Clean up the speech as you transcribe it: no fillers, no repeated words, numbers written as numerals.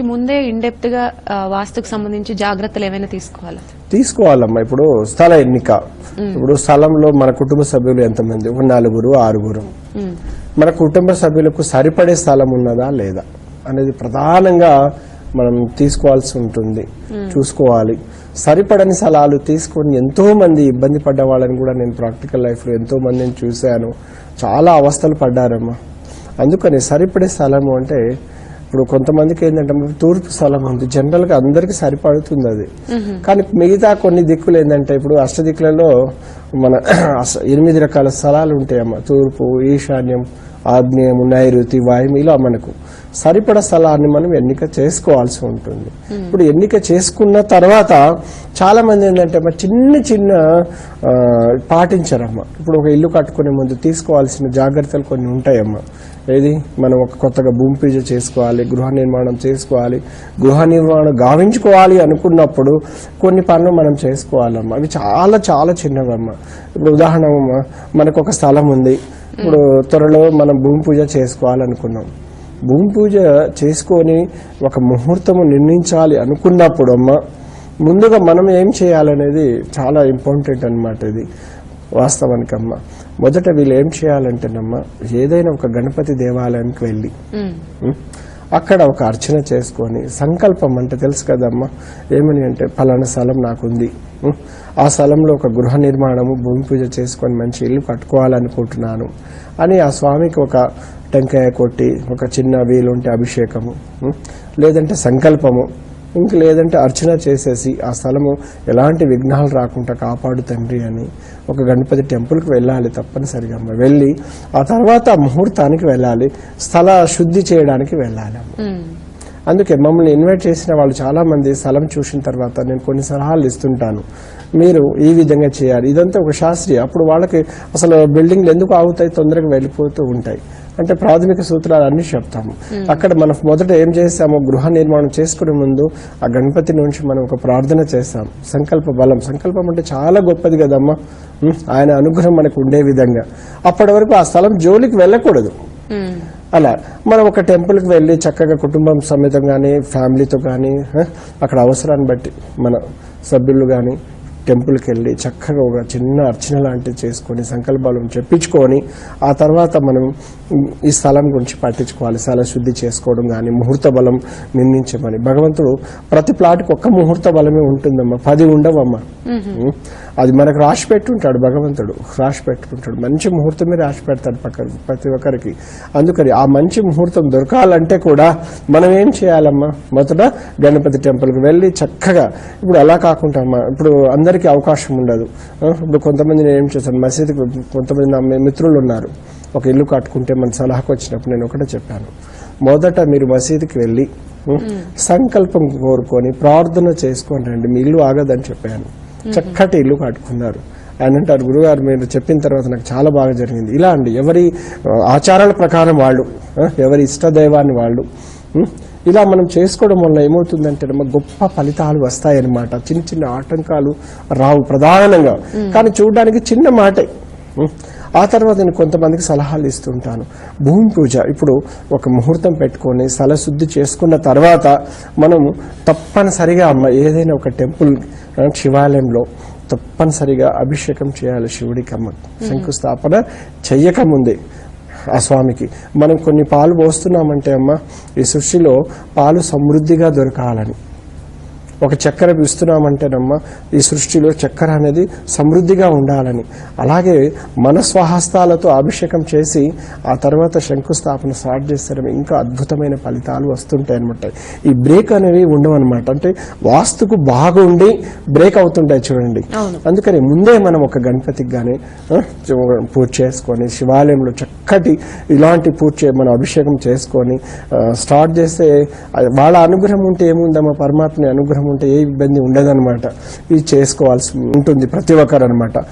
ముందే ఇండెప్త్ గా వాస్తుకు సంబంధించి జాగ్రత్తలు ఏమైనా తీసుకోవాలమ్మా. ఇప్పుడు స్థల ఎన్నిక, ఇప్పుడు స్థలంలో మన కుటుంబ సభ్యులు ఎంతమంది, ఒక 4-6 మన కుటుంబ సభ్యులకు సరిపడే స్థలం ఉన్నదా లేదా అనేది ప్రధానంగా మనం తీసుకోవాల్సి ఉంటుంది, చూసుకోవాలి. సరిపడని స్థలాలు తీసుకొని ఎంతో మంది ఇబ్బంది పడ్డ వాళ్ళని కూడా నేను ప్రాక్టికల్ లైఫ్ లో ఎంతో మందిని చూశాను. చాలా అవస్థలు పడ్డారమ్మా. అందుకని సరిపడే స్థలము అంటే ఇప్పుడు కొంతమందికి ఏంటంటే తూర్పు స్థలం ఉంది, జనరల్ గా అందరికి సరిపడుతుంది అది. కానీ మిగతా కొన్ని దిక్కులు ఏంటంటే ఇప్పుడు అష్టదిక్కులలో మన 8 రకాల స్థలాలు ఉంటాయమ్మా. తూర్పు, ఈశాన్యం, ఆగ్నేయం, నైరుతి, వాయువు, ఇలా మనకు సరిపడ స్థలాన్ని మనం ఎన్నిక చేసుకోవాల్సి ఉంటుంది. ఇప్పుడు ఎన్నిక చేసుకున్న తర్వాత చాలా మంది ఏంటంటే చిన్న పాటించారమ్మా. ఇప్పుడు ఒక ఇల్లు కట్టుకునే ముందు తీసుకోవాల్సిన జాగ్రత్తలు కొన్ని ఉంటాయమ్మా. ఏది, మనం ఒక కొత్తగా భూమి పూజ చేసుకోవాలి, గృహ నిర్మాణం చేసుకోవాలి, గృహ నిర్మాణం గావించుకోవాలి అనుకున్నప్పుడు కొన్ని పనులు మనం చేసుకోవాలమ్మా. అవి చాలా చాలా చిన్నవమ్మా. ఇప్పుడు ఉదాహరణ, మనకు ఒక స్థలం ఉంది, ఇప్పుడు త్వరలో మనం భూమి పూజ చేసుకోవాలనుకున్నాం. భూమి పూజ చేసుకొని ఒక ముహూర్తము నిర్ణయించాలి అనుకున్నప్పుడు అమ్మా, ముందుగా మనం ఏం చేయాలనేది చాలా ఇంపార్టెంట్ అనమాట. ఇది వాస్తవానికమ్మా. మొదట వీళ్ళు ఏం చేయాలంటేనమ్మా, ఏదైనా ఒక గణపతి దేవాలయానికి వెళ్ళి అక్కడ ఒక అర్చన చేసుకొని సంకల్పం అంటే తెలుసు కదమ్మా, ఏమని అంటే ఫలానా స్థలం నాకుంది, ఆ స్థలంలో ఒక గృహ నిర్మాణము, భూమి పూజ చేసుకొని మంచి ఇల్లు కట్టుకోవాలనుకుంటున్నాను అని ఆ స్వామికి ఒక టెంకాయ కొట్టి ఒక చిన్న వీలుంటే అభిషేకము, లేదంటే సంకల్పము, ఇంక లేదంటే అర్చన చేసేసి ఆ స్థలము ఎలాంటి విఘ్నాలు రాకుండా కాపాడు తండ్రి అని ఒక గణపతి టెంపుల్కి వెళ్ళాలి తప్పనిసరిగా. వెళ్ళి ఆ తర్వాత ముహూర్తానికి వెళ్ళాలి, స్థల శుద్ధి చేయడానికి వెళ్ళాలి. అందుకే మమ్మల్ని ఇన్వైట్ చేసిన వాళ్ళు చాలా మంది స్థలం చూసిన తర్వాత నేను కొన్ని సలహాలు ఇస్తుంటాను. మీరు ఈ విధంగా చేయాలి, ఇదంతా ఒక శాస్త్రీయ. అప్పుడు వాళ్ళకి అసలు బిల్డింగ్లు ఎందుకు ఆగుతాయి, తొందరగా వెళ్ళిపోతూ ఉంటాయి అంటే ప్రాథమిక సూత్రాలు అన్ని చెప్తాము. అక్కడ మనం మొదట ఏం చేస్తామో, గృహ నిర్మాణం చేసుకునే ముందు ఆ గణపతి నుంచి మనం ఒక ప్రార్థన చేస్తాం. సంకల్ప బలం, సంకల్పం అంటే చాలా గొప్పది కదమ్మా. ఆయన అనుగ్రహం మనకు ఉండే విధంగా అప్పటి వరకు ఆ స్థలం జోలికి వెళ్ళకూడదు. అలా మనం ఒక టెంపుల్కి వెళ్ళి చక్కగా కుటుంబం సమేతం కానీ ఫ్యామిలీతో కానీ అక్కడ అవసరాన్ని బట్టి మన సభ్యులు కానీ టెంపుల్కి వెళ్ళి చక్కగా ఒక చిన్న అర్చన లాంటివి చేసుకొని సంకల్పాలను చెప్పించుకొని ఆ తర్వాత మనం ఈ స్థలం గురించి పట్టించుకోవాలి. స్థల శుద్ధి చేసుకోవడం కానీ ముహూర్త బలం నిర్ణయించమని. భగవంతుడు ప్రతి ప్లాట్కి ఒక్క ముహూర్త బలమే ఉంటుందమ్మా, 10 ఉండవమ్మా. అది మనకు రాసి పెట్టుంటాడు భగవంతుడు, రాసి పెట్టుకుంటాడు. మంచి ముహూర్తమే రాసి పెడతాడు ప్రతి ఒక్కరికి. అందుకని ఆ మంచి ముహూర్తం దొరకాలంటే కూడా మనం ఏం చేయాలమ్మా, మొదట గణపతి టెంపుల్కి వెళ్ళి చక్కగా, ఇప్పుడు అలా కాకుండా అమ్మా, ఇప్పుడు అందరికీ అవకాశం ఉండదు. ఇప్పుడు కొంతమంది నేను ఏం చేశాను, మసీదుకి కొంతమంది నా మిత్రులు ఉన్నారు, ఒక ఇల్లు కట్టుకుంటే మన సలహాకు వచ్చినప్పుడు నేను ఒకటే చెప్పాను, మొదట మీరు మసీదుకి వెళ్ళి సంకల్పం కోరుకొని ప్రార్థన చేసుకొని రండి, మీ ఇల్లు ఆగదని చెప్పాను. చక్కటి ఇల్లు కట్టుకున్నారు. ఆయన అంటారు, గురుగారు మీరు చెప్పిన తర్వాత నాకు చాలా బాగా జరిగింది. ఇలా అండి, ఎవరి ఆచారాల ప్రకారం వాళ్ళు, ఎవరి ఇష్టదైవాన్ని వాళ్ళు ఇలా మనం చేసుకోవడం వల్ల ఏమవుతుందంటే గొప్ప ఫలితాలు వస్తాయన్నమాట. చిన్న చిన్న ఆటంకాలు రావు ప్రధానంగా, కానీ చూడడానికి చిన్న మాటే. ఆ తర్వాత నేను కొంతమందికి సలహాలు ఇస్తుంటాను. భూమి పూజ ఇప్పుడు ఒక ముహూర్తం పెట్టుకొని స్థల శుద్ధి చేసుకున్న తర్వాత మనం తప్పనిసరిగా ఏదైనా ఒక టెంపుల్, శివాలయంలో తప్పనిసరిగా అభిషేకం చేయాలి శివుడికి. శంకుస్థాపన చెయ్యకముందే ఆ స్వామికి మనం కొన్ని పాలు పోస్తున్నామంటే ఈ సృష్టిలో పాలు సమృద్ధిగా దొరకాలని. ఒక చక్కెర ఇస్తున్నామంటేనమ్మా ఈ సృష్టిలో చక్కెర అనేది సమృద్ధిగా ఉండాలని. అలాగే మన స్వహస్తాలతో అభిషేకం చేసి ఆ తర్వాత శంకుస్థాపన స్టార్ట్ చేస్తారేమో ఇంకా అద్భుతమైన ఫలితాలు వస్తుంటాయి అనమాట. ఈ బ్రేక్ అనేవి ఉండవన్నమాట. అంటే వాస్తుకు బాగుండి బ్రేక్ అవుతుంటాయి చూడండి. అందుకని ముందే మనం ఒక గణపతికి కానీ పూజ చేసుకొని శివాలయంలో చక్కటి ఇలాంటి పూజ మనం అభిషేకం చేసుకొని స్టార్ట్ చేస్తే వాళ్ళ అనుగ్రహం ఉంటే ఏముందమ్మా, పరమాత్మ అనుగ్రహం ఉంటే ఏ ఇబ్బంది ఉండదన్నమాట. ఇది చేసుకోవాల్సి ఉంటుంది ప్రతి ఒక్కరు అనమాట.